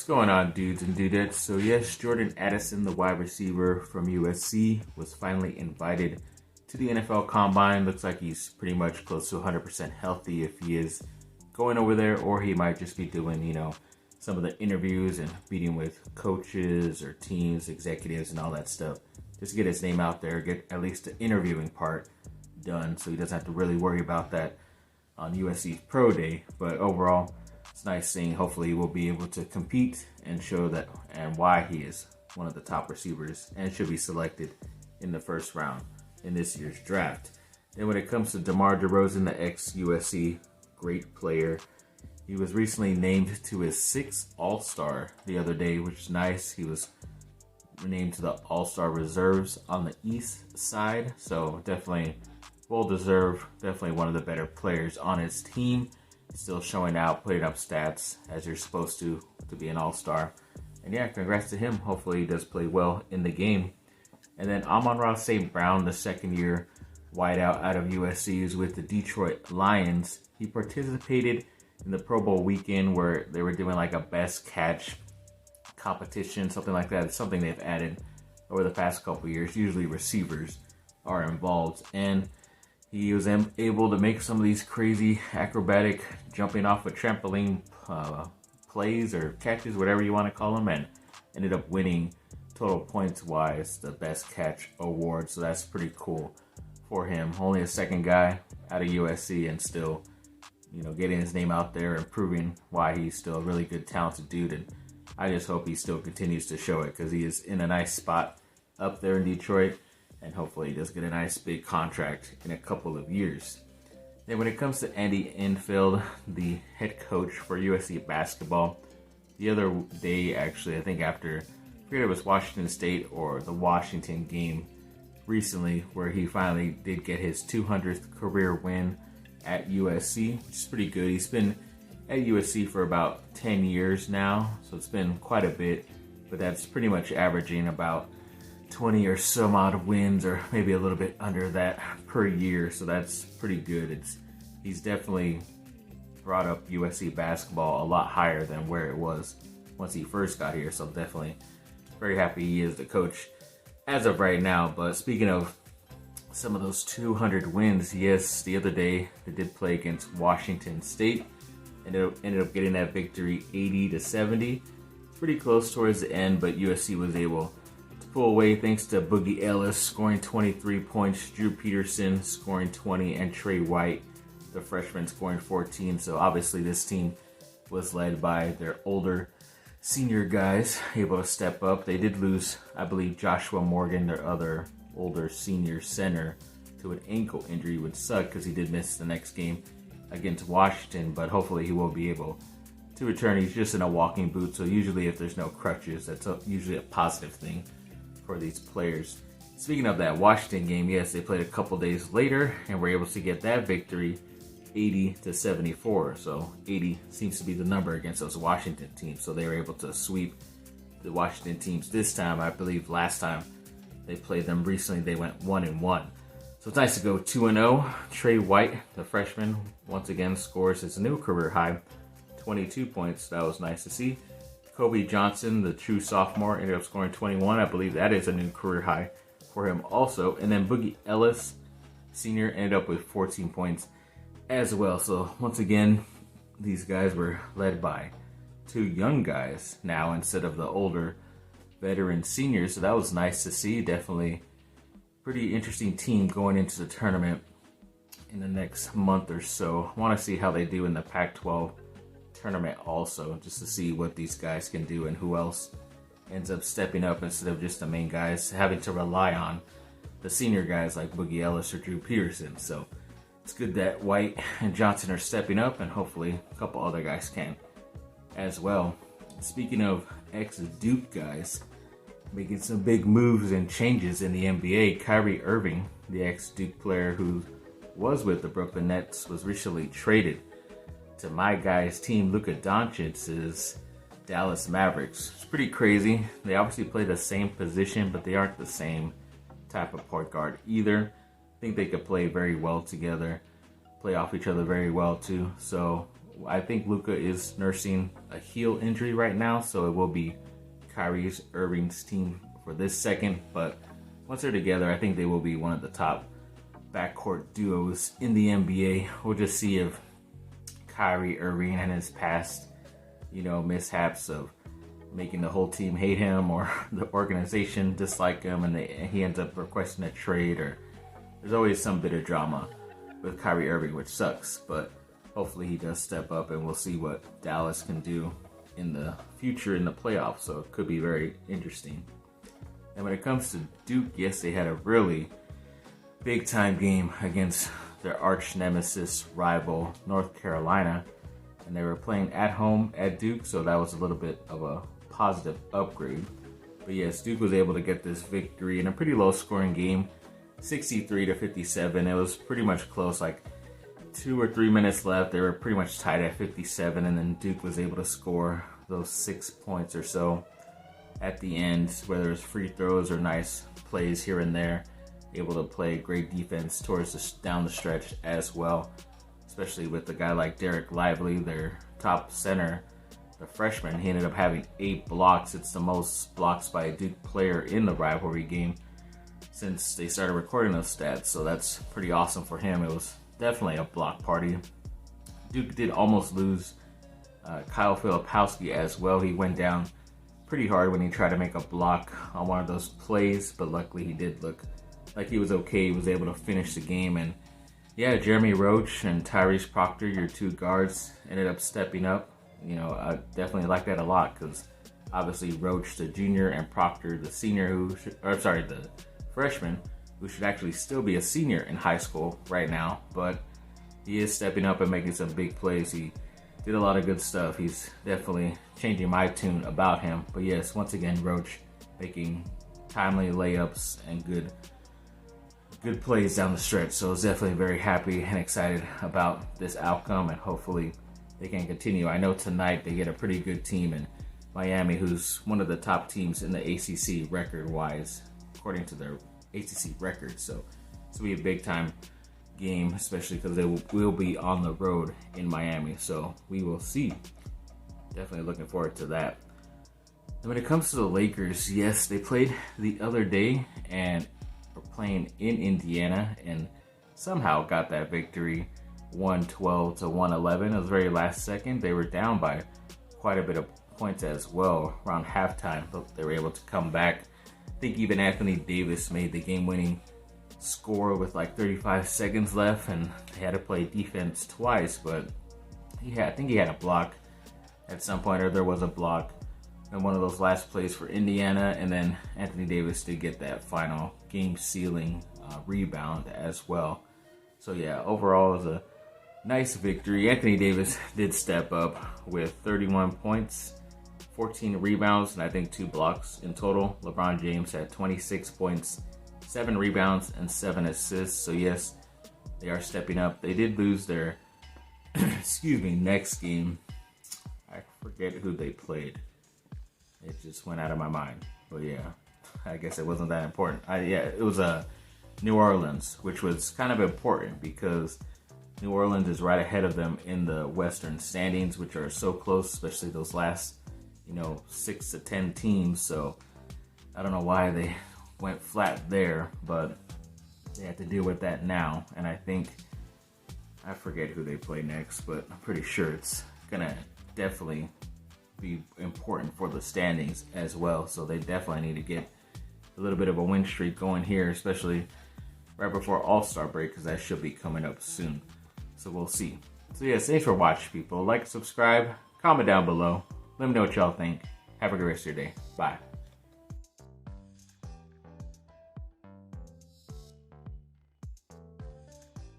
going on, dudes and dudettes? So yes, Jordan Addison, the wide receiver from USC, was finally invited to the NFL Combine. Looks like he's pretty much close to 100% healthy if he is going over there, or he might just be doing, some of the interviews and meeting with coaches or teams, executives, and all that stuff. Just to get his name out there, get at least the interviewing part done so he doesn't have to really worry about that on USC's Pro Day. But overall, it's nice seeing. Hopefully we'll be able to compete and show that and why he is one of the top receivers and should be selected in the first round in this year's draft. Then when it comes to DeMar DeRozan, the ex-USC great player, he was recently named to his 6th All-Star the other day, which is nice. He was named to the All-Star reserves on the East side, so definitely well-deserved. Definitely one of the better players on his team. Still showing out, putting up stats as you're supposed to be an all-star. And yeah, congrats to him. Hopefully he does play well in the game. And then Amon-Ra St. Brown, the second-year wideout out of USC, is with the Detroit Lions. He participated in the Pro Bowl weekend where they were doing like a best catch competition, something like that. It's something they've added over the past couple years. Usually receivers are involved. And he was able to make some of these crazy acrobatic jumping off a trampoline plays or catches, whatever you want to call them, and ended up winning total points wise the best catch award. So that's pretty cool for him. Only a second guy out of USC and still, getting his name out there and proving why he's still a really good, talented dude. And I just hope he still continues to show it because he is in a nice spot up there in Detroit. And hopefully he does get a nice big contract in a couple of years. Then when it comes to Andy Enfield, the head coach for USC basketball, the other day actually, I think after, I forget it was Washington State or the Washington game recently, where he finally did get his 200th career win at USC, which is pretty good. He's been at USC for about 10 years now, so it's been quite a bit, but that's pretty much averaging about 20 or some odd wins, or maybe a little bit under that per year. So that's pretty good. He's definitely brought up USC basketball a lot higher than where it was once he first got here. So definitely very happy he is the coach as of right now. But speaking of some of those 200 wins, yes, the other day they did play against Washington State and ended up getting that victory 80-70. Pretty close towards the end, but USC was able pull away thanks to Boogie Ellis scoring 23 points, Drew Peterson scoring 20, and Trey White, the freshman, scoring 14. So obviously this team was led by their older senior guys, able to step up. They did lose, I believe, Joshua Morgan, their other older senior center, to an ankle injury, which sucked because he did miss the next game against Washington, but hopefully he will be able to return. He's just in a walking boot, so usually if there's no crutches, that's usually a positive thing for these players. Speaking of that Washington game, yes, they played a couple days later and were able to get that victory 80-74. So 80 seems to be the number against those Washington teams. So they were able to sweep the Washington teams this time. I believe last time they played them recently, they went 1-1. So it's nice to go 2-0. Trey White, the freshman, once again scores his new career high, 22 points. That was nice to see. Kobe Johnson, the true sophomore, ended up scoring 21. I believe that is a new career high for him also. And then Boogie Ellis, senior, ended up with 14 points as well. So once again, these guys were led by two young guys now instead of the older veteran seniors. So that was nice to see. Definitely pretty interesting team going into the tournament in the next month or so. I want to see how they do in the Pac-12 tournament also, just to see what these guys can do and who else ends up stepping up instead of just the main guys having to rely on the senior guys like Boogie Ellis or Drew Peterson. So it's good that White and Johnson are stepping up, and hopefully a couple other guys can as well. Speaking of ex-Duke guys making some big moves and changes in the NBA, Kyrie Irving, the ex-Duke player who was with the Brooklyn Nets, was recently traded to my guy's team, Luka Doncic's Dallas Mavericks. It's pretty crazy. They obviously play the same position, but they aren't the same type of point guard either. I think they could play very well together, play off each other very well too. So I think Luka is nursing a heel injury right now, so it will be Kyrie Irving's team for this second. But once they're together, I think they will be one of the top backcourt duos in the NBA. We'll just see if Kyrie Irving and his past, mishaps of making the whole team hate him or the organization dislike him and he ends up requesting a trade, or there's always some bit of drama with Kyrie Irving, which sucks, but hopefully he does step up and we'll see what Dallas can do in the future in the playoffs, so it could be very interesting. And when it comes to Duke, yes, they had a really big time game against their arch nemesis rival North Carolina, and they were playing at home at Duke, so that was a little bit of a positive upgrade. But yes, Duke was able to get this victory in a pretty low scoring game, 63-57. It was pretty much close, like 2 or 3 minutes left. They were pretty much tied at 57, and then Duke was able to score those 6 points or so at the end, whether it was free throws or nice plays here and there. Able to play great defense towards down the stretch as well, especially with a guy like Derek Lively, their top center, the freshman. He ended up having 8 blocks. It's the most blocks by a Duke player in the rivalry game since they started recording those stats, so that's pretty awesome for him. It was definitely a block party. Duke did almost lose Kyle Filipowski as well. He went down pretty hard when he tried to make a block on one of those plays, but luckily he did look like he was okay. He was able to finish the game. And yeah, Jeremy Roach and Tyrese Proctor, your 2 guards, ended up stepping up. I definitely like that a lot because obviously Roach, the junior, and Proctor, the senior, the freshman, who should actually still be a senior in high school right now, but he is stepping up and making some big plays. He did a lot of good stuff. He's definitely changing my tune about him. But yes, once again, Roach making timely layups and good plays down the stretch. So I was definitely very happy and excited about this outcome, and hopefully they can continue. I know tonight they get a pretty good team in Miami, who's one of the top teams in the ACC record-wise, according to their ACC record. So it's going to be a big-time game, especially because they will be on the road in Miami. So we will see. Definitely looking forward to that. And when it comes to the Lakers, yes, they played the other day and were playing in Indiana and somehow got that victory, 112-111. It was very last second. They were down by quite a bit of points as well around halftime, but they were able to come back. I think even Anthony Davis made the game-winning score with like 35 seconds left, and they had to play defense twice, but I think he had a block at some point, or there was a block in one of those last plays for Indiana, and then Anthony Davis did get that final game-sealing rebound as well. So yeah, overall it was a nice victory. Anthony Davis did step up with 31 points, 14 rebounds, and I think 2 blocks in total. LeBron James had 26 points, 7 rebounds, and 7 assists. So yes, they are stepping up. They did lose their next game. I forget who they played. It just went out of my mind. But yeah, I guess it wasn't that important. It was New Orleans, which was kind of important because New Orleans is right ahead of them in the Western standings, which are so close, especially those last 6 to 10 teams. So I don't know why they went flat there, but they have to deal with that now. And I forget who they play next, but I'm pretty sure it's gonna definitely be important for the standings as well. So they definitely need to get a little bit of a win streak going here, especially right before All-Star break, because that should be coming up soon. So we'll see. So yeah, thanks for watching, people. Like, subscribe, comment down below. Let me know what y'all think. Have a good rest of your day. Bye.